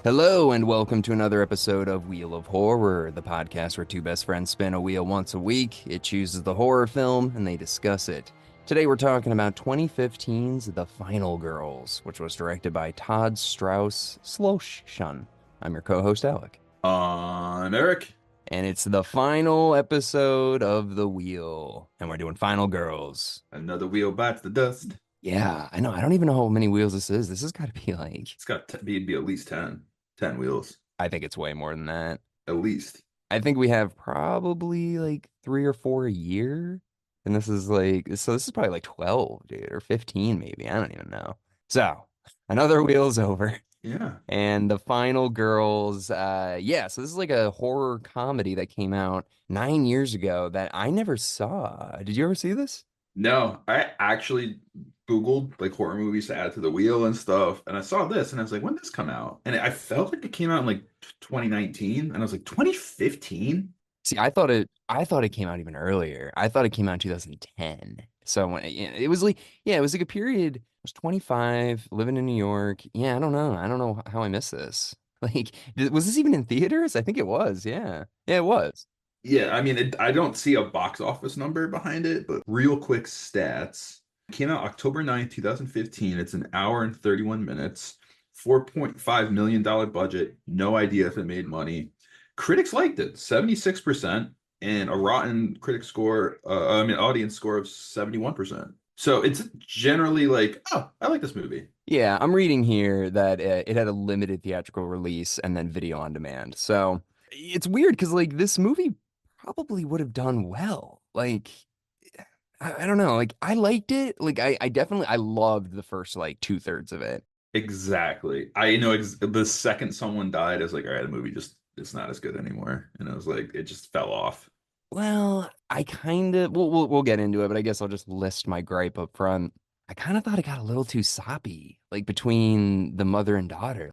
Hello, and welcome to another episode of Wheel of Horror, the podcast where two best friends spin a wheel once a week. It chooses the horror film and they discuss it. Today we're talking about 2015's The Final Girls, which was directed by Todd Strauss Sloshan. I'm your co host, Alec. I'm Erik. And it's the final episode of The Wheel, and we're doing Final Girls. Another wheel bites the dust. Yeah, I know. I don't even know how many wheels this is. This has got to be like, It's got to be at least 10 wheels. I think it's way more than that. At least. I think we have probably like 3 or 4 a year. And this is like, so this is probably like 12, dude, or 15 maybe. I don't even know. So another wheel's over. Yeah. And the final girls, yeah, so this is like a horror comedy that came out 9 years ago that I never saw. Did you ever see this? No, I actually Googled like horror movies to add to the wheel and stuff. And I saw this and I was like, when did this come out? And I felt like it came out in like 2019. And I was like, 2015? See, I thought it came out even earlier. I thought it came out in 2010. So when it was like, yeah, it was like a period. I was 25, living in New York. Yeah, I don't know. I don't know how I missed this. Like, was this even in theaters? I think it was. Yeah. Yeah, it was. Yeah, I mean, I don't see a box office number behind it, but real quick stats. It came out October 9th, 2015. It's an hour and 31 minutes, $4.5 million budget. No idea if it made money. Critics liked it, 76%, and a rotten critic score, audience score of 71%. So it's generally like, oh, I like this movie. Yeah, I'm reading here that it had a limited theatrical release and then video on demand. So it's weird because like this movie probably would have done well. Like I don't know. Like I liked it. Like I definitely I loved the first like two-thirds of it. Exactly. I know the second someone died, I was like, all right, the movie just it's not as good anymore. And I was like, it just fell off. Well, I kind of we'll get into it, but I guess I'll just list my gripe up front. I kind of thought it got a little too soppy, like between the mother and daughter.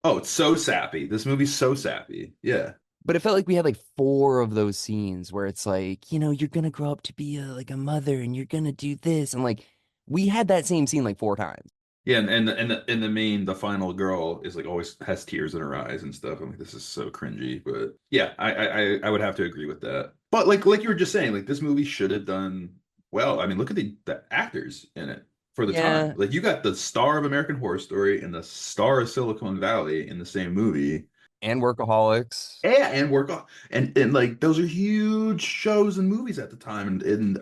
Oh, it's so sappy. This movie's so sappy. Yeah. But it felt like we had like four of those scenes where it's like, you're gonna grow up to be like a mother and you're gonna do this. And like we had that same scene like four times. Yeah, and the final girl is like always has tears in her eyes and stuff. I'm like, this is so cringy. But yeah, I would have to agree with that. But like you were just saying, like this movie should have done well. I mean, look at the actors in it for the time. Yeah. Like you got the star of American Horror Story and the star of Silicon Valley in the same movie. And workaholics. Yeah, and work off and like those are huge shows and movies at the time, and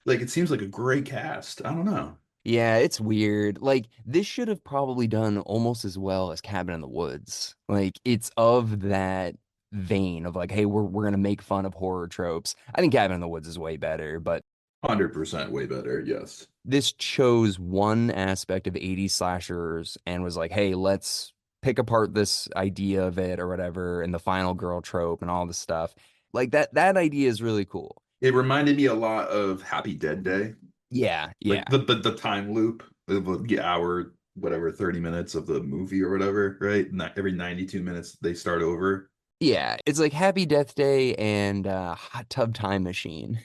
like it seems like a great cast. I don't know. Yeah, it's weird. Like this should have probably done almost as well as Cabin in the Woods. Like it's of that vein of like, hey, we're gonna make fun of horror tropes. I think Cabin in the Woods is way better, but 100% way better. Yes. this chose one aspect of 80s slashers and was like, hey, let's pick apart this idea of it or whatever, and the final girl trope and all this stuff. Like that idea is really cool. It reminded me a lot of Happy Dead Day, Yeah, yeah. like the time loop of the hour, whatever, 30 minutes of the movie or whatever, right? Not every 92 minutes they start over. Yeah, it's like Happy Death Day and Hot Tub Time Machine,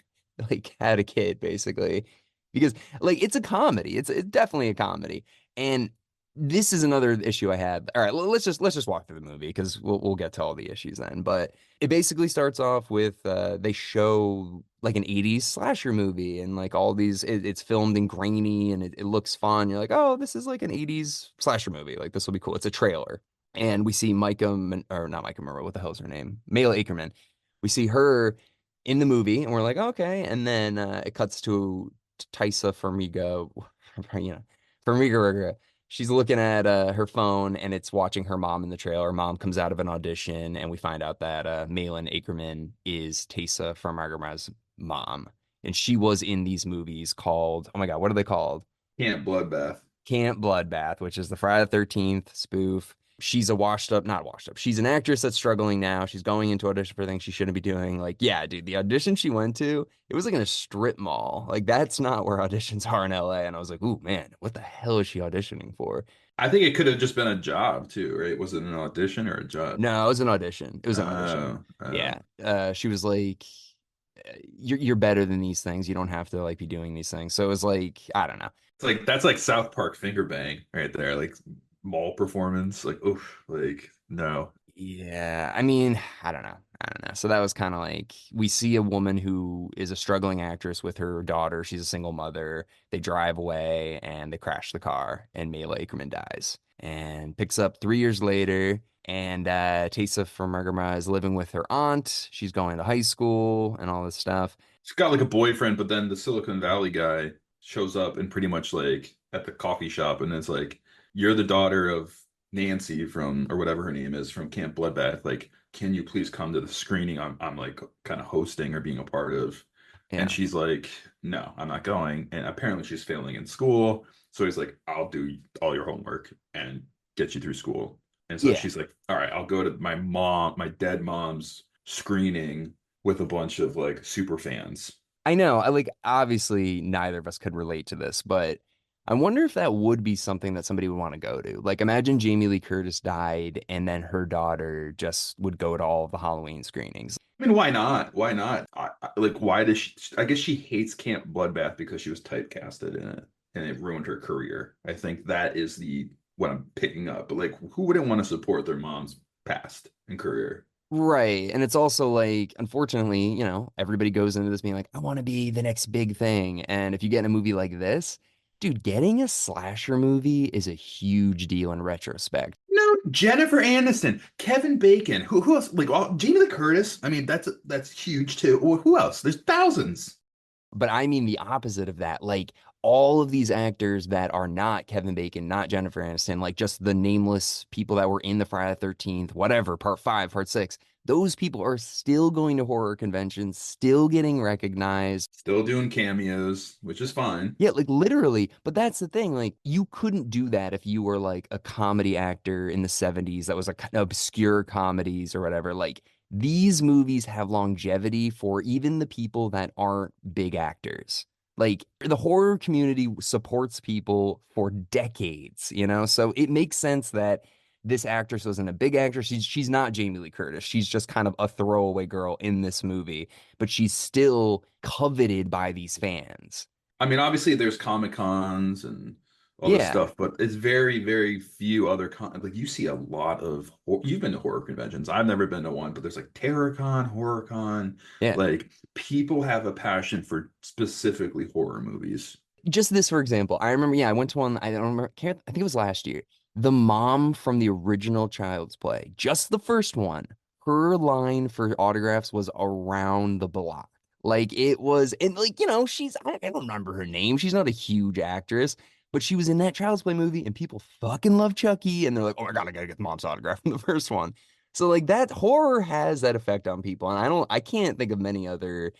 like had a kid basically, because like it's a comedy. It's definitely a comedy, and this is another issue I had. All right, let's just walk through the movie because we'll get to all the issues then. But it basically starts off with they show like an 80s slasher movie and like all these it's filmed in grainy and it looks fun. You're like, oh, this is like an 80s slasher movie. Like this will be cool. It's a trailer and we see or not Micah Monroe, what the hell's her name? Mela Akerman. We see her in the movie, and we're like, okay. And then it cuts to Tysa Farmiga, you know, Farmiga. She's looking at her phone, and it's watching her mom in the trailer. Mom comes out of an audition, and we find out that Malin Akerman is Taysa Farmiga's mom, and she was in these movies called, oh my God, what are they called? Camp Bloodbath. Camp Bloodbath, which is the Friday the 13th spoof. She's a washed up, not washed up. She's an actress that's struggling now. She's going into audition for things she shouldn't be doing. Like, yeah, dude, the audition she went to, it was like in a strip mall. Like, that's not where auditions are in LA. And I was like, ooh, man, what the hell is she auditioning for? I think it could have just been a job too, right? Was it an audition or a job? No, it was an audition. It was an audition. Oh, oh. Yeah. She was like, you're better than these things. You don't have to like be doing these things. So it was like, I don't know. It's like that's like South Park finger bang right there. Like mall performance. Like, oof, like no. Yeah, I mean, I don't know. I don't know. So that was kind of like we see a woman who is a struggling actress with her daughter. She's a single mother. They drive away and they crash the car, and Mila Akerman dies and picks up 3 years later. And Taysa from Margama is living with her aunt. She's going to high school and all this stuff. She's got like a boyfriend, but then the Silicon Valley guy shows up and pretty much like at the coffee shop and it's like, you're the daughter of Nancy from or whatever her name is from Camp Bloodbath. Like, can you please come to the screening I'm like kind of hosting or being a part of? And Yeah. she's like, no, I'm not going. And apparently she's failing in school. So he's like, I'll do all your homework and get you through school. And so Yeah. she's like, all right, I'll go to my dead mom's screening with a bunch of like super fans. I know. I like obviously neither of us could relate to this, but I wonder if that would be something that somebody would want to go to. Like imagine Jamie Lee Curtis died and then her daughter just would go to all of the Halloween screenings. I mean, why not? Why not? Like, why does she? I guess she hates Camp Bloodbath because she was typecasted in it, and it ruined her career. I think that is the what I'm picking up. But like, who wouldn't want to support their mom's past and career? Right. And it's also like, unfortunately, everybody goes into this being like, I want to be the next big thing. And if you get in a movie like this, dude, getting a slasher movie is a huge deal in retrospect. No, Jennifer Aniston, Kevin Bacon, who else? Like, Jamie Lee Curtis. I mean, that's huge too. Who else? There's thousands. But I mean the opposite of that. Like all of these actors that are not Kevin Bacon, not Jennifer Aniston, like just the nameless people that were in the Friday the 13th, whatever, part five, part six, those people are still going to horror conventions, still getting recognized. Still doing cameos, which is fine. Yeah, like literally. But that's the thing. Like, you couldn't do that if you were like a comedy actor in the 70s that was like obscure comedies or whatever. Like, these movies have longevity for even the people that aren't big actors. Like, the horror community supports people for decades. So it makes sense that this actress wasn't a big actress. She's not Jamie Lee Curtis. She's just kind of a throwaway girl in this movie, but she's still coveted by these fans. I mean, obviously there's Comic Cons and all this Yeah. stuff, but it's very, very few other like you see a lot of you've been to horror conventions. I've never been to one, but there's like TerrorCon, HorrorCon. Yeah. Like people have a passion for specifically horror movies. Just this, for example, I remember, yeah, I went to one, I don't remember, can't, I think it was last year. The mom from the original Child's Play, just the first one, her line for autographs was around the block. Like it was, and like, I don't remember her name. She's not a huge actress, but she was in that Child's Play movie and people fucking love Chucky. And they're like, oh my God, I gotta get the mom's autograph from the first one. So like that horror has that effect on people. And I can't think of many other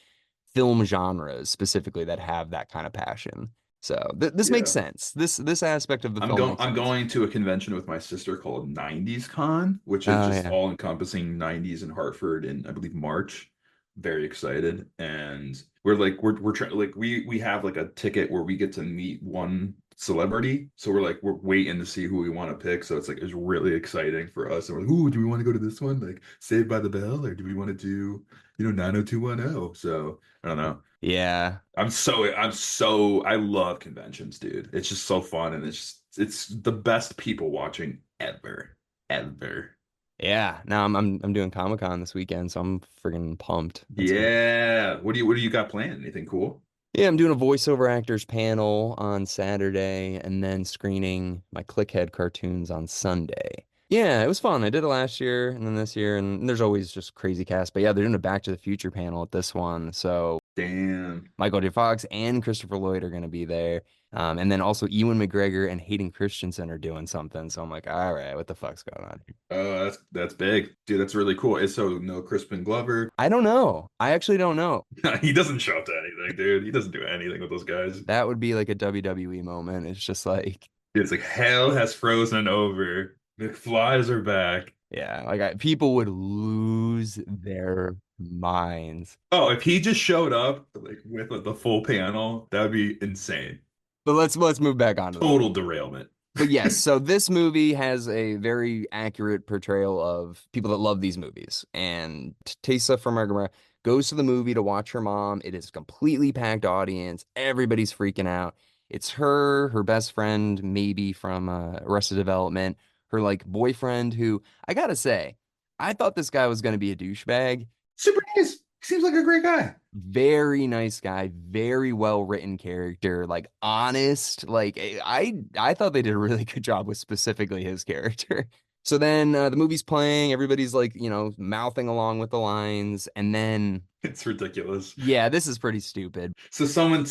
film genres specifically that have that kind of passion. So this makes Yeah. sense. This aspect of the film makes I'm sense. going to a convention with my sister called 90s Con, which is Oh just yeah. all encompassing 90s in Hartford in I believe March. Very excited. And we're trying like we have like a ticket where we get to meet one celebrity. So we're waiting to see who we want to pick. So it's really exciting for us. And we're like, ooh, do we want to go to this one? Like Saved by the Bell, or do we want to do, 90210? So I don't know. Yeah. I love conventions, dude. It's just so fun and it's the best people watching ever. Ever. Yeah. Now I'm doing Comic-Con this weekend, so I'm friggin' pumped. That's gonna Yeah. What do you got planned? Anything cool? Yeah, I'm doing a voiceover actors panel on Saturday and then screening my Clickhead cartoons on Sunday. Yeah, it was fun. I did it last year and then this year, and there's always just crazy cast. But yeah, they're doing a Back to the Future panel at this one. So Damn. Michael J. Fox and Christopher Lloyd are going to be there. And then also Ewan McGregor and Hayden Christensen are doing something. So I'm like, all right, what the fuck's going on here? Oh, that's big. Dude, that's really cool. So no Crispin Glover. I don't know. I actually don't know. He doesn't show up to anything, dude. He doesn't do anything with those guys. That would be like a WWE moment. It's just like, It's like hell has frozen over. McFlies are back. yeah, like people would lose their minds. Oh, if he just showed up like with the full panel, that would be insane. But let's move back on to the Total derailment. But yes, so this movie has a very accurate portrayal of people that love these movies. And Tessa from Margama goes to the movie to watch her mom. It is a completely packed audience. Everybody's freaking out. It's her, her best friend, maybe from Arrested Development, her like boyfriend who I gotta say, I thought this guy was gonna be a douchebag. Super nice. He seems like a great guy. Very nice guy, very well written character, like honest. Like I thought they did a really good job with specifically his character. So then the movie's playing, everybody's like, mouthing along with the lines, and then It's ridiculous. yeah, this is pretty stupid. So someone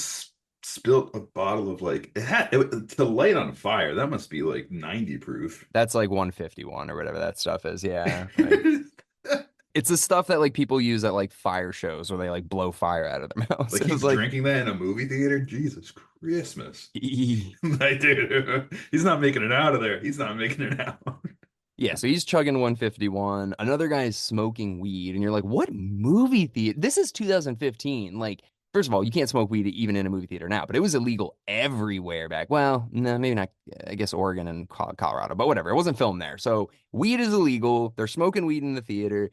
spilt a bottle of like to light on fire. That must be like 90 proof. That's like 151 or whatever that stuff is. Yeah. Like it's the stuff that like people use at like fire shows where they like blow fire out of their mouths. Like It's he's like drinking that in a movie theater. Jesus Christmas. yeah, Like, dude, he's not making it out of there. He's not making it out. so he's chugging 151. Another guy is smoking weed, and you're like, what movie theater? This is 2015. Like, first of all, you can't smoke weed even in a movie theater now, but it was illegal everywhere back. Well, no, maybe not. I guess Oregon and Colorado, but whatever. It wasn't filmed there. So weed is illegal. They're smoking weed in the theater.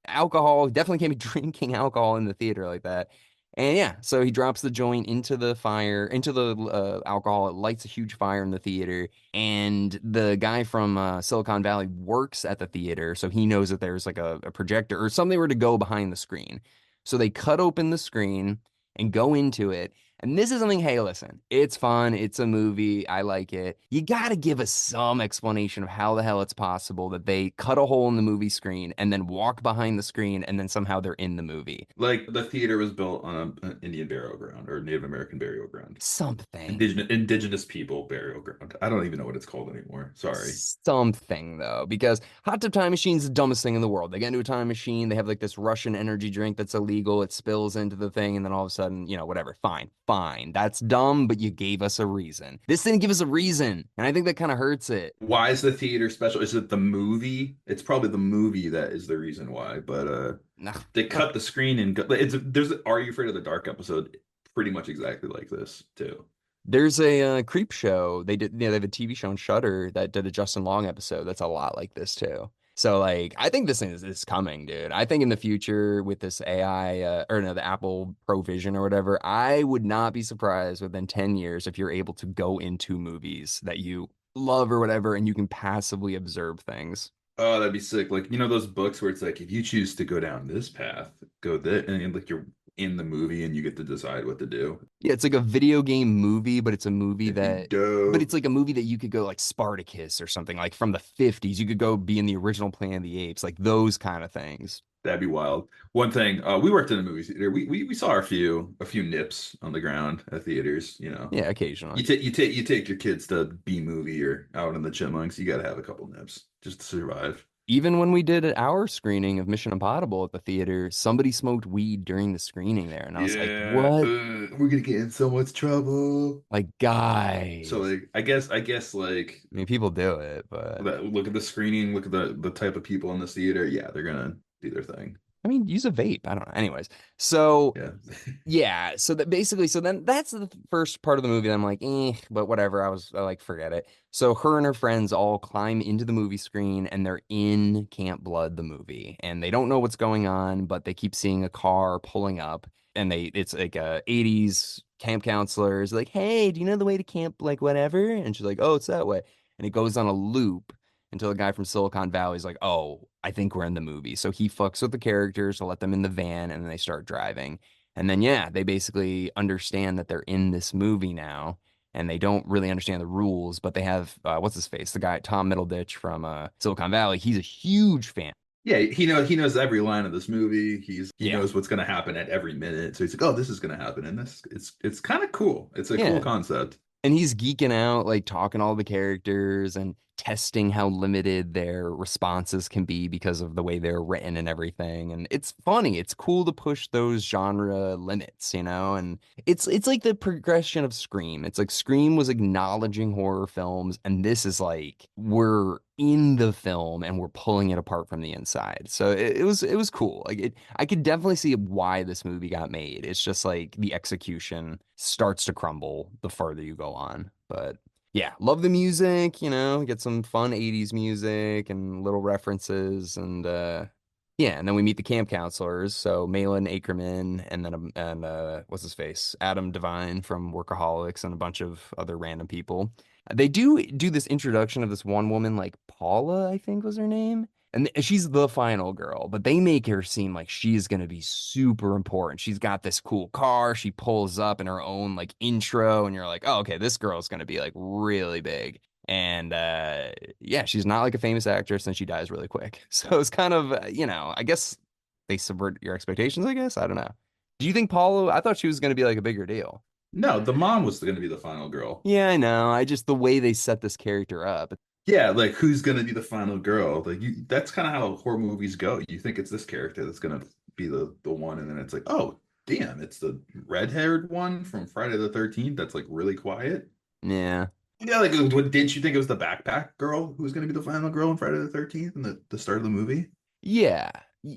Alcohol, definitely can't be drinking alcohol in the theater like that. And yeah, so he drops the joint into the fire, into the alcohol. It lights a huge fire in the theater. And the guy from Silicon Valley works at the theater, so he knows that there's like a projector or something were to go behind the screen. So they cut open the screen and go into it. And this is something, hey, listen, it's fun. It's a movie. I like it. You got to give us some explanation of how the hell it's possible that they cut a hole in the movie screen and then walk behind the screen and then somehow they're in the movie. Like the theater was built on an Indian burial ground or Native American burial ground. Something. Indigenous people burial ground. I don't even know what it's called anymore. Sorry. Something though, because Hot Tub Time Machine's the dumbest thing in the world. They get into a time machine, they have like this Russian energy drink that's illegal, it spills into the thing, and then all of a sudden, whatever, fine, fine. That's dumb, but you gave us a reason. This didn't give us a reason, and I think that kind of hurts it. Why is the theater special? Is it the movie? It's probably the movie that is the reason why. But Nah, they cut the screen and go, there's Are You Afraid of the Dark episode pretty much exactly like this too. there's a creep show. They have a TV show on Shudder that did a Justin Long episode that's a lot like this too. So like, I think this thing is coming, dude. I think in the future with this AI or no, the Apple Pro Vision or whatever, I would not be surprised within 10 years if you're able to go into movies that you love or whatever, and you can passively observe things. Oh, that'd be sick. Like, those books where it's like, if you choose to go down this path, go this, and like you're in the movie and you get to decide what to do. Yeah, it's like a video game movie, but it's a movie It'd be but it's dope. like a movie that you could go like Spartacus or something like from the 50s. You could go be in the original Planet of the Apes, like those kind of things. That'd be wild. One thing, we worked in a movie theater. We saw a few nips on the ground at theaters. Yeah, You occasionally. take you take your kids to B movie or out in the Chipmunks. You got to have a couple nips just to survive. Even when we did our screening of Mission Impossible at the theater, somebody smoked weed during the screening there. And I was like, Yeah, what? we're gonna get in so much trouble. Like, So guys. like, I guess like I mean, people do it, but look at the screening, look at the type of people in this theater. Yeah, they're gonna do their thing. I mean, use a vape. I don't know. Anyways, so Yeah. yeah, so that basically, so then that's the first part of the movie that I'm like, but whatever. I like, forget it. So her and her friends all climb into the movie screen and they're in Camp Blood, the movie, and they don't know what's going on, but they keep seeing a car pulling up, and it's like a 80s camp counselor is like, hey, do you know the way to camp, like whatever? And she's like, oh, it's that way. And it goes on a loop until a guy from Silicon Valley is like, oh, I think we're in the movie. So he fucks with the characters to let them in the van and then they start driving. And then, yeah, they basically understand that they're in this movie now and they don't really understand the rules, but they have, what's his face? The guy, Tom Middleditch from Silicon Valley. He's a huge fan. Yeah, he knows every line of this movie. He Yeah. knows what's gonna happen at every minute. So he's like, "Oh, this is gonna happen," and this it's kind of cool. It's a cool Yeah. concept. And he's geeking out, like talking to all the characters and testing how limited their responses can be because of the way they're written and everything. And it's funny. It's cool to push those genre limits, And it's like the progression of Scream. It's like Scream was acknowledging horror films, and this is like we're in the film and we're pulling it apart from the inside. So it was cool. I could definitely see why this movie got made. It's just like the execution starts to crumble the further you go on. But yeah, love the music, get some fun 80s music and little references and Yeah, and then we meet the camp counselors. So Malin Akerman and what's his face? Adam Devine from Workaholics and a bunch of other random people. They do this introduction of this one woman, like Paula, I think was her name. And she's the final girl, but they make her seem like she's gonna be super important. She's got this cool car. She pulls up in her own like intro, and you're like, oh, okay, this girl's gonna be like really big. And yeah, she's not like a famous actress and she dies really quick. So it's kind of, I guess they subvert your expectations, I guess. I don't know. Do you think Paulo, I thought she was going to be like a bigger deal. No, the mom was going to be the final girl. Yeah, I know. I just, the way they set this character up. Yeah, like who's going to be the final girl? Like that's kind of how horror movies go. You think it's this character that's going to be the one, and then it's like, oh, damn, it's the red-haired one from Friday the 13th that's like really quiet. Yeah. Yeah, like didn't you think it was the backpack girl who was going to be the final girl on Friday the 13th in the start of the movie? Yeah.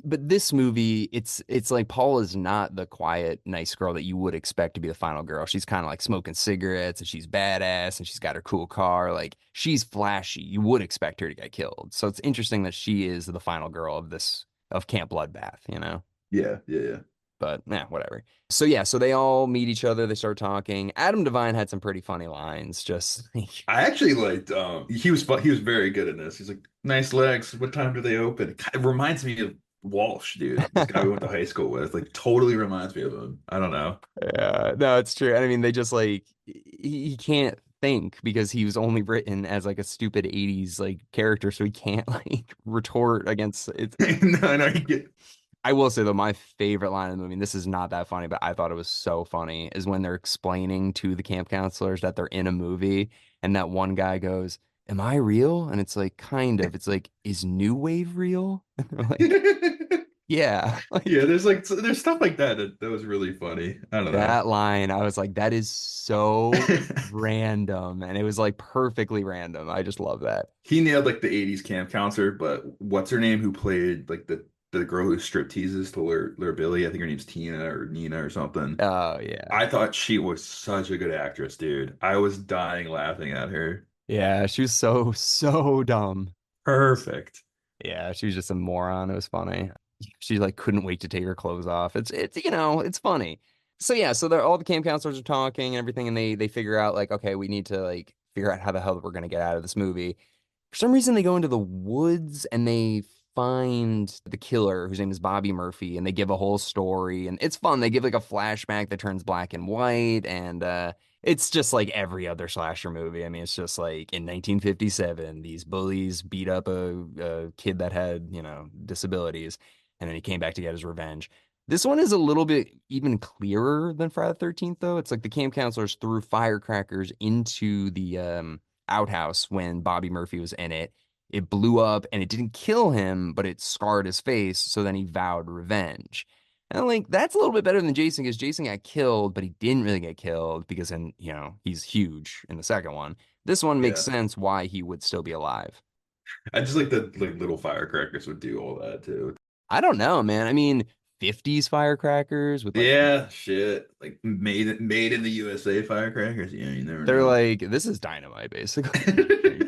But this movie, it's like Paula's not the quiet, nice girl that you would expect to be the final girl. She's kind of like smoking cigarettes and she's badass and she's got her cool car. Like she's flashy. You would expect her to get killed. So it's interesting that she is the final girl of Camp Bloodbath. Yeah, yeah, yeah. But whatever. So yeah, so they all meet each other, they start talking. Adam Devine had some pretty funny lines, just like, I actually liked he was very good in this. He's like, nice legs. What time do they open? It kind of reminds me of Walsh, dude. This guy we went to high school with. Like totally reminds me of him. I don't know. yeah, no, it's true. And I mean, they just like he can't think because he was only written as like a stupid 80s like character, so he can't like retort against it. No, no, you get I will say though, my favorite line in the movie, and this is not that funny, but I thought it was so funny, is when they're explaining to the camp counselors that they're in a movie, and that one guy goes, "Am I real?" And it's like, kind of. It's like, is New Wave real? And they're like, yeah. Yeah, Like there's stuff like that that was really funny. I don't know. that line, I was like, that is so random, and it was like perfectly random. I just love that. He nailed like the 80s camp counselor, but what's her name who played like the girl who strip teases to Lure Billy? I think her name's Tina or Nina or something. Oh yeah. I thought she was such a good actress, dude. I was dying laughing at her. Yeah, she was so dumb. Perfect. Yeah, she was just a moron. It was funny. She like couldn't wait to take her clothes off. It's funny. So yeah, so they're all the camp counselors are talking and everything, and they figure out like, okay, we need to like figure out how the hell we're gonna get out of this movie. For some reason, they go into the woods and they find the killer, whose name is Bobby Murphy, and they give a whole story, and it's fun. They give like a flashback that turns black and white, and it's just like every other slasher movie. I mean, it's just like in 1957, these bullies beat up a kid that had, disabilities, and then he came back to get his revenge. This one is a little bit even clearer than Friday the 13th, though. It's like the camp counselors threw firecrackers into the outhouse when Bobby Murphy was in it. It blew up and it didn't kill him, but it scarred his face. So then he vowed revenge. And like that's a little bit better than Jason because Jason got killed, but he didn't really get killed because then, he's huge in the second one. This one makes Yeah. sense why he would still be alive. I just like the like little firecrackers would do all that too. I don't know, man. I mean, 50s firecrackers with like Yeah, shit. Like made in the USA firecrackers. Yeah, you never they're know. like this is dynamite basically.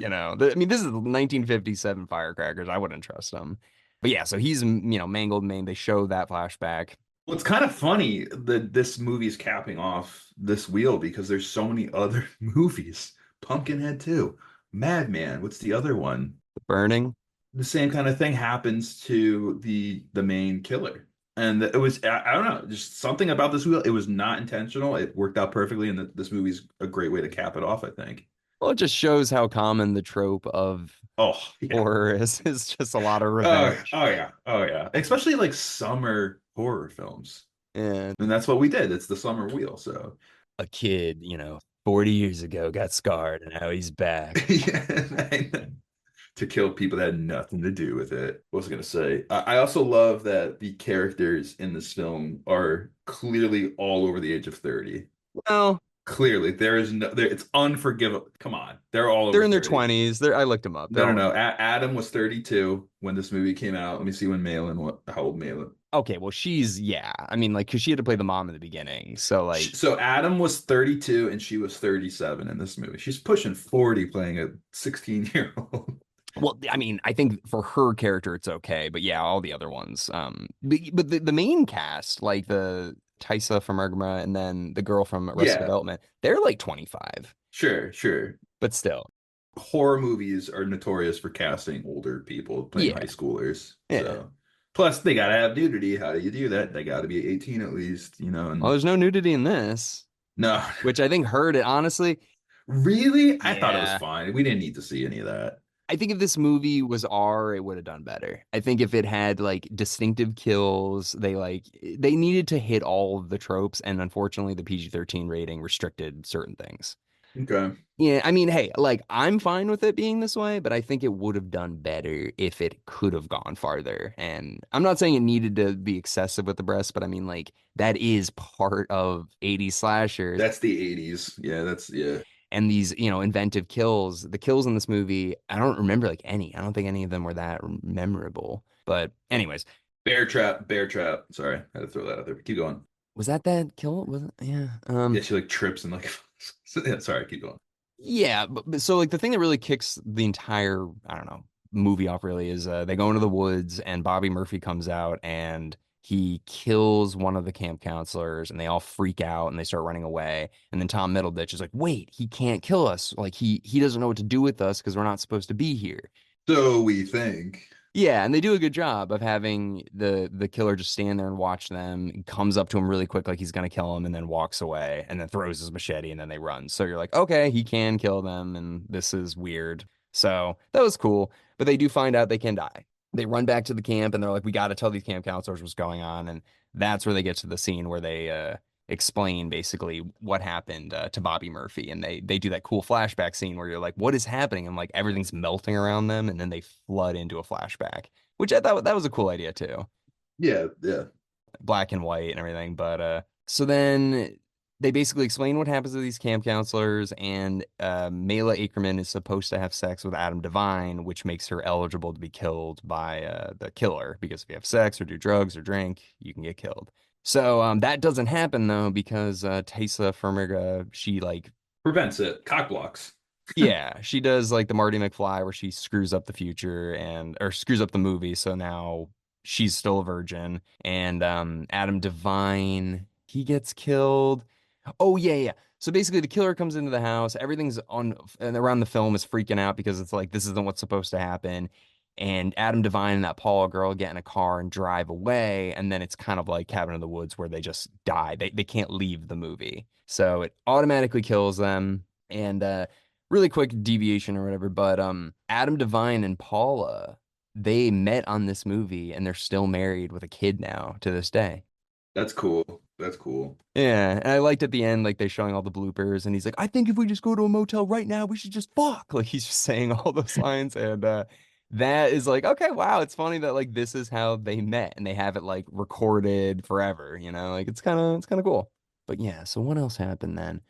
I mean, this is 1957 firecrackers. I wouldn't trust them. But yeah, so he's mangled main. They show that flashback. Well, it's kind of funny that this movie's capping off this wheel because there's so many other movies. Pumpkinhead 2, Madman, what's the other one? The burning. The same kind of thing happens to the main killer. And it was I don't know, just something about this wheel. It was not intentional. It worked out perfectly, and this movie's a great way to cap it off, I think. Well, it just shows how common the trope of Oh, yeah. horror is. It's just a lot of Oh, revenge. oh yeah. Oh yeah. Especially like summer horror films. And And that's what we did. It's the summer wheel, so a kid, 40 years ago got scarred and now he's back. yeah. To kill people that had nothing to do with it. What was I gonna say? I also love that the characters in this film are clearly all over the age of 30. Well, Clearly, there is no there, it's unforgivable. Come on. They're all they're over in their 30. 20s. I looked them up. No, They're no, all no. Adam was 32 when this movie came out. Let me see when Malin what how old Malin. okay. Well, yeah. I mean, like, because she had to play the mom in the beginning. So, like, So Adam was 32 and she was 37 in this movie. She's pushing 40 playing a 16-year-old. Well, I mean, I think for her character it's okay, but yeah, all the other ones. But the main cast, like the Tysa from Ergma and then the girl from Arrested Yeah, Development, they're like 25, sure, sure. but still. Horror movies are notorious for casting older people playing high Yeah. schoolers. Yeah. So, plus they gotta have nudity. How do you do that? They gotta be 18 at least, you know. Well, And there's no nudity in this, no, which I think hurt it, honestly. really, I thought it was Yeah. fine. We didn't need to see any of that. I think if this movie was R, it would have done better. I think if it had like distinctive kills, they needed to hit all of the tropes, and unfortunately, the PG-13 rating restricted certain things. Okay. Yeah, I mean, hey, like I'm fine with it being this way, but I think it would have done better if it could have gone farther. And I'm not saying it needed to be excessive with the breasts, but I mean, like that is part of 80s slashers That's the 80s. Yeah, that's yeah. and these, inventive kills. The kills in this movie, I don't remember like any. I don't think any of them were that memorable. But anyways, Bear trap, bear trap. Sorry, I had to throw that out there. Keep going. was that kill? Was it? Yeah. Yeah, she like trips and like yeah, sorry, keep going. Yeah, but so like the thing that really kicks the entire, I don't know, movie off really is they go into the woods and Bobby Murphy comes out and he kills one of the camp counselors and they all freak out and they start running away. And then Tom Middleditch is like, "Wait, he can't kill us. Like he doesn't know what to do with us because we're not supposed to be here." So we think. Yeah, and they do a good job of having the killer just stand there and watch them. He comes up to him really quick, like he's gonna kill him, and then walks away, and then throws his machete, and then they run. So you're like, okay, he can kill them, and this is weird. So that was cool, but they do find out they can die. They run back to the camp, and they're like, we got to tell these camp counselors what's going on, and that's where they get to the scene where they explain basically what happened to Bobby Murphy, and they do that cool flashback scene where you're like, what is happening? And like everything's melting around them, and then they flood into a flashback, which I thought that was a cool idea too, Yeah, yeah. black and white and everything. But so then they basically explain what happens to these camp counselors, and Mela Ackerman is supposed to have sex with Adam Devine, which makes her eligible to be killed by the killer. Because if you have sex or do drugs or drink, you can get killed. So that doesn't happen though because Taysa Firmiga, she like Prevents it. Cock blocks. yeah, she does like the Marty McFly where she screws up the future and or screws up the movie. So now she's still a virgin. And Adam Devine, he gets killed. Oh yeah, yeah. So basically the killer comes into the house, everything's on and around the film is freaking out because it's like this isn't what's supposed to happen. And Adam Devine and that Paula girl get in a car and drive away, and then it's kind of like Cabin in the Woods where they just die. They can't leave the movie. So it automatically kills them. And really quick deviation or whatever, but Adam Devine and Paula, they met on this movie and they're still married with a kid now to this day. That's cool. That's cool. Yeah, and I liked at the end, like they showing all the bloopers, and he's like, "I think if we just go to a motel right now, we should just fuck." Like he's just saying all those lines, and that is like, okay, wow, it's funny that like this is how they met, and they have it like recorded forever, like it's kind of cool. But yeah, so what else happened then?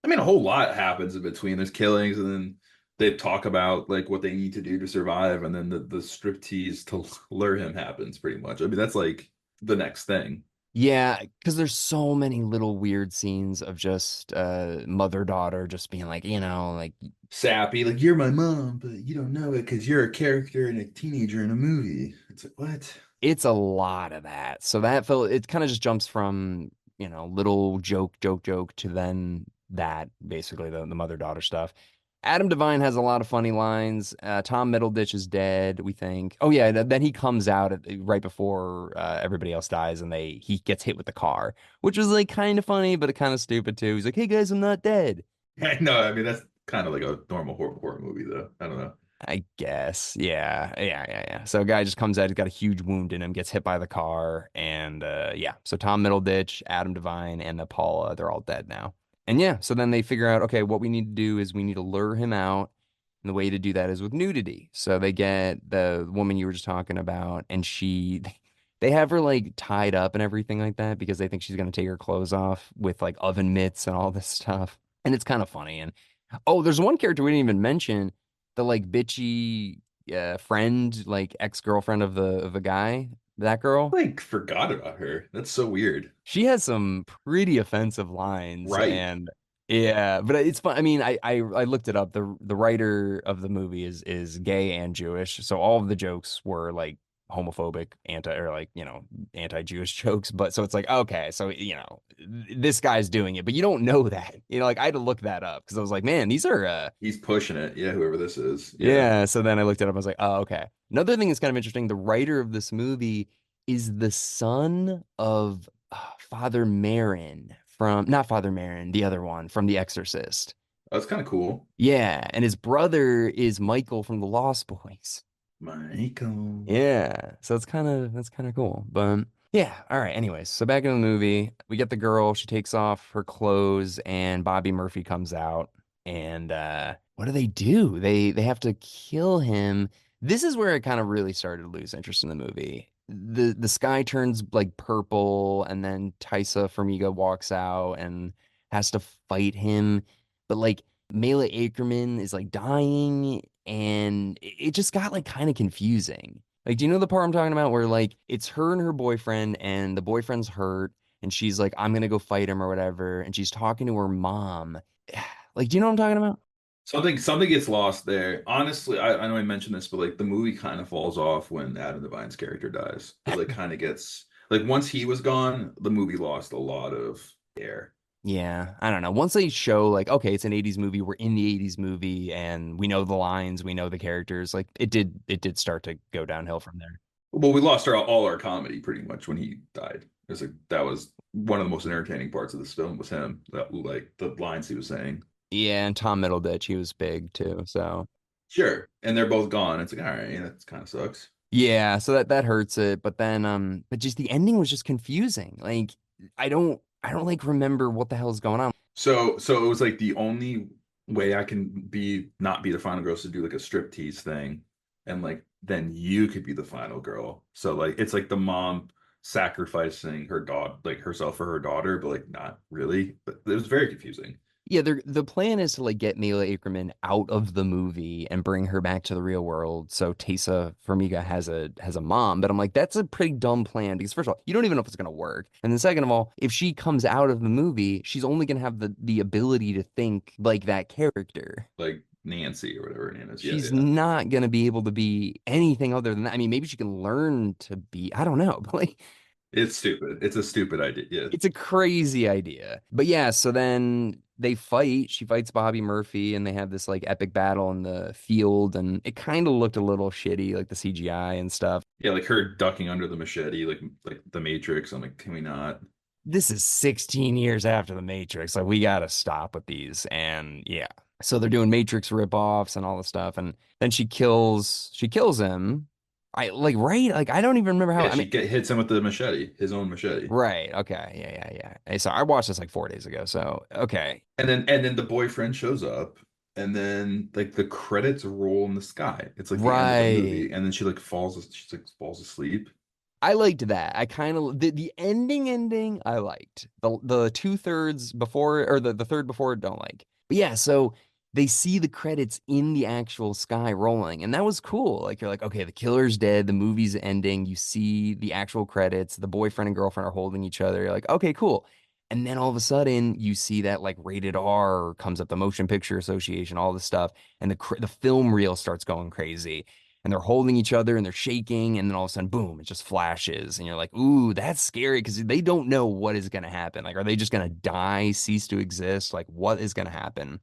I mean, a whole lot happens in between. There's killings, and then they talk about like what they need to do to survive, and then the striptease to lure him happens pretty much. I mean, that's like the next thing. Yeah, because there's so many little weird scenes of just mother-daughter just being like, like Sappy, like you're my mom, but you don't know it because you're a character and a teenager in a movie. It's like, what? it's a lot of that. So that felt it kind of just jumps from, little joke to then that basically the mother-daughter stuff. Adam Devine has a lot of funny lines. Tom Middleditch is dead, we think. Oh yeah, then he comes out right before everybody else dies, and he gets hit with the car, which was like kind of funny, but kind of stupid too. He's like, "Hey guys, I'm not dead." I know. I mean, that's kind of like a normal horror movie, though. I don't know. I guess. Yeah. Yeah. Yeah. Yeah. So a guy just comes out, he's got a huge wound in him, gets hit by the car, and yeah. So Tom Middleditch, Adam Devine, and the Paula, they're all dead now. And yeah, so then they figure out, okay, what we need to do is we need to lure him out. And the way to do that is with nudity. So they get the woman you were just talking about, and they have her like tied up and everything like that because they think she's gonna take her clothes off with like oven mitts and all this stuff. And it's kind of funny. And oh, there's one character we didn't even mention, the like bitchy friend, like ex-girlfriend of the guy, that girl. Like, forgot about her. That's so weird. She has some pretty offensive lines, Right. and Yeah, but it's fun. I mean, I looked it up. The writer of the movie is gay and Jewish, so all of the jokes were like homophobic, anti or like anti-Jewish jokes. But so it's like okay, so this guy's doing it, but you don't know that. Like I had to look that up because I was like, man, these are He's pushing it. Yeah, whoever this is. Yeah. yeah. So then I looked it up. I was like, oh, okay. Another thing that's kind of interesting. The writer of this movie is the son of Father Marin from not Father Marin, the other one from The Exorcist. That's kind of cool. Yeah, and his brother is Michael from the Lost Boys. Michael. Yeah, so that's kind of cool. But yeah, all right. Anyways, so back in the movie, we get the girl. She takes off her clothes, and Bobby Murphy comes out. And what do? They have to kill him. This is where I kind of really started to lose interest in the movie. The sky turns like purple, and then Tysa Farmiga walks out and has to fight him. But like Mela Ackerman is like dying, and it just got like kind of confusing. Like, do you know the part I'm talking about where like it's her and her boyfriend, and the boyfriend's hurt, and she's like, I'm gonna go fight him or whatever, and she's talking to her mom. Like, do you know what I'm talking about? Something gets lost there. Honestly, I know I mentioned this, but like the movie kind of falls off when Adam Devine's character dies. It like kind of gets like once he was gone, the movie lost a lot of air. Yeah, I don't know. Once they show like, okay, it's an 80s movie, we're in the 80s movie and we know the lines, we know the characters, like it did start to go downhill from there. Well, we lost all our comedy pretty much when he died. It was like that was one of the most entertaining parts of this film was him, that like the lines he was saying. Yeah, and Tom Middleditch, he was big too. So Sure. And they're both gone. It's like, all right, that kind of sucks. yeah, so that hurts it. But then but just the ending was just confusing. Like I don't like remember what the hell is going on. So it was like the only way I can be not be the final girl is to do like a strip tease thing, and like then you could be the final girl. So like it's like the mom sacrificing her daughter, like herself for her daughter, but like not really. But it was very confusing. Yeah, the plan is to like get Mila Ackerman out of the movie and bring her back to the real world. So Taysa Farmiga has a mom, but I'm like, that's a pretty dumb plan because first of all, you don't even know if it's gonna work. And then second of all, if she comes out of the movie, she's only gonna have the ability to think like that character. Like Nancy or whatever her name is. Yeah, She's yeah. not gonna be able to be anything other than that. I mean, maybe she can learn to be, I don't know, but like It's stupid. It's a stupid idea. Yeah. it's a crazy idea. But yeah, so then they fight. She fights Bobby Murphy and they have this like epic battle in the field and it kind of looked a little shitty, like the CGI and stuff. Yeah, like her ducking under the machete, like the Matrix. I'm like, can we not? This is 16 years after the Matrix. Like we gotta stop with these. And yeah. So they're doing Matrix ripoffs and all this stuff. And then she kills him. I like right? Like I don't even remember how Yeah, I mean hits him with the machete, his own machete. right. Okay. Yeah, yeah, yeah. Hey, so I watched this like 4 days ago. So okay. And then the boyfriend shows up, and then like the credits roll in the sky. It's like the end of the Right. movie, and then she falls asleep. I liked that. I kind of the ending I liked. The two-thirds before or the third before don't like. But yeah, so they see the credits in the actual sky rolling, and that was cool. Like you're like, okay, the killer's dead, the movie's ending, you see the actual credits, the boyfriend and girlfriend are holding each other. You're like, okay, cool. And then all of a sudden you see that like rated R comes up, the Motion Picture Association, all this stuff, and the film reel starts going crazy and they're holding each other and they're shaking, and then all of a sudden, boom, it just flashes, and you're like, ooh, that's scary because they don't know what is going to happen. Like, are they just going to die, cease to exist? Like, what is going to happen?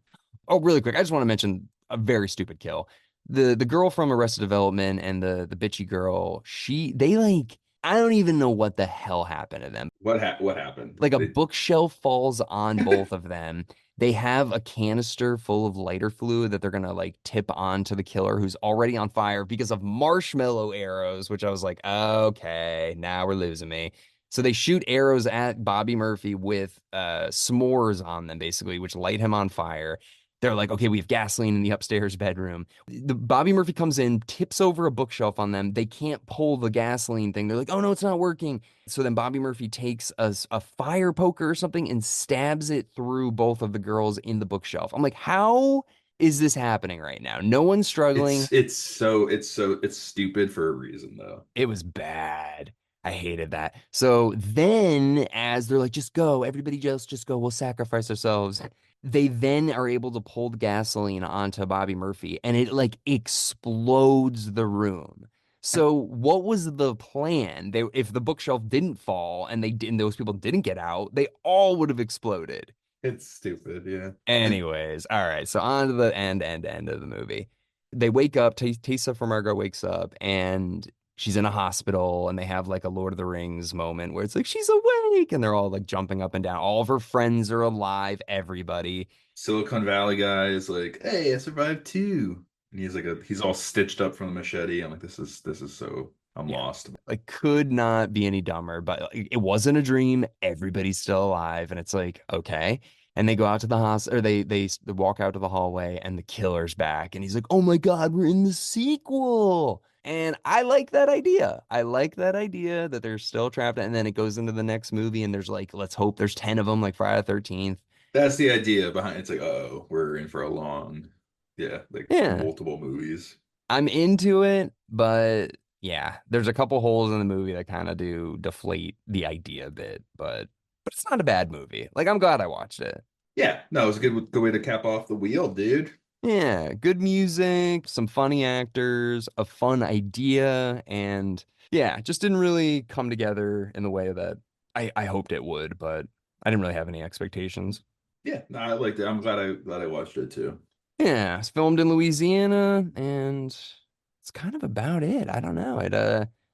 Oh, really quick, I just want to mention a very stupid kill. The girl from Arrested Development and the bitchy girl, they like, I don't even know what the hell happened to them. What happened? Like a bookshelf falls on both of them. They have a canister full of lighter fluid that they're gonna like tip onto the killer who's already on fire because of marshmallow arrows, which I was like, okay, now we're losing me. So they shoot arrows at Bobby Murphy with s'mores on them, basically, which light him on fire. They're like, okay, we have gasoline in the upstairs bedroom. The Bobby Murphy comes in, tips over a bookshelf on them. They can't pull the gasoline thing. They're like, oh no, it's not working. So then Bobby Murphy takes a fire poker or something and stabs it through both of the girls in the bookshelf. I'm like, how is this happening right now? No one's struggling. It's stupid for a reason though. It was bad. I hated that. So then, as they're like, just go, everybody just go, we'll sacrifice ourselves. they then are able to pull the gasoline onto Bobby Murphy and it like explodes the room. So what was the plan? They if the bookshelf didn't fall and those people didn't get out, they all would have exploded. It's stupid, yeah. Anyways, all right. So on to the end of the movie. They wake up, Tisa from Margot wakes up and she's in a hospital and they have like a Lord of the Rings moment where it's like she's awake and they're all like jumping up and down. All of her friends are alive, everybody. Silicon Valley guy is like, "Hey, I survived too," and he's all stitched up from the machete. I'm like, this is so I'm Yeah. lost. Like could not be any dumber, but like, it wasn't a dream. Everybody's still alive and it's like, okay. And they go out to the hospital or they walk out to the hallway and the killer's back and he's like, "Oh my God, we're in the sequel." And I like that idea. I like that idea that they're still trapped and then it goes into the next movie and there's like, let's hope there's 10 of them like Friday the 13th. That's the idea behind it's like, oh, we're in for a long, yeah, like Yeah. multiple movies. I'm into it, but yeah, there's a couple holes in the movie that kind of do deflate the idea a bit, but it's not a bad movie. Like I'm glad I watched it. Yeah, no, it was a good way to cap off the wheel, dude. Yeah, good music, some funny actors, a fun idea, and yeah, just didn't really come together in the way that I hoped it would, but I didn't really have any expectations. Yeah, no, I liked it. I'm glad I watched it too. Yeah, it's filmed in Louisiana, and it's kind of about it. I don't know.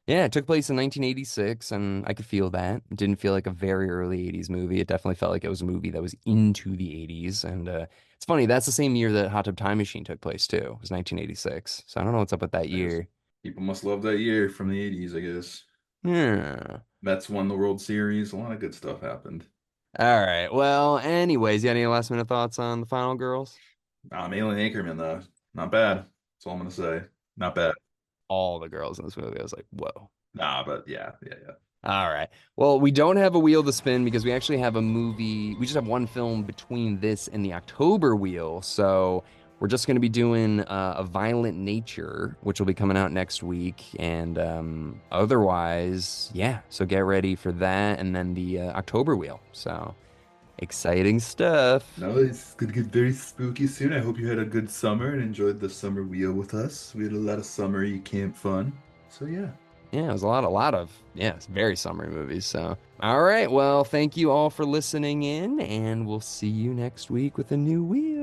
Yeah, it took place in 1986, and I could feel that. It didn't feel like a very early 80s movie. It definitely felt like it was a movie that was into the 80s. And it's funny, that's the same year that Hot Tub Time Machine took place too. It was 1986. So I don't know what's up with that I guess year. people must love that year from the 80s, I guess. Yeah. Mets won the World Series. A lot of good stuff happened. All right. Well, anyways, you got any last minute thoughts on the Final Girls? Alien Anchorman, though, not bad. That's all I'm gonna say. Not bad. All the girls in this movie. I was like, whoa. Nah, but yeah, yeah, yeah. All right. Well, we don't have a wheel to spin because we actually have a movie. We just have one film between this and the October wheel. So we're just going to be doing A Violent Nature, which will be coming out next week. And otherwise, yeah. So get ready for that. And then the October wheel. So exciting stuff. No, it's gonna get very spooky soon. I hope you had a good summer and enjoyed the summer wheel with us. We had a lot of summery camp fun. So yeah. Yeah, it was yeah, it's very summery movies. So, all right. Well, thank you all for listening in, and we'll see you next week with a new wheel.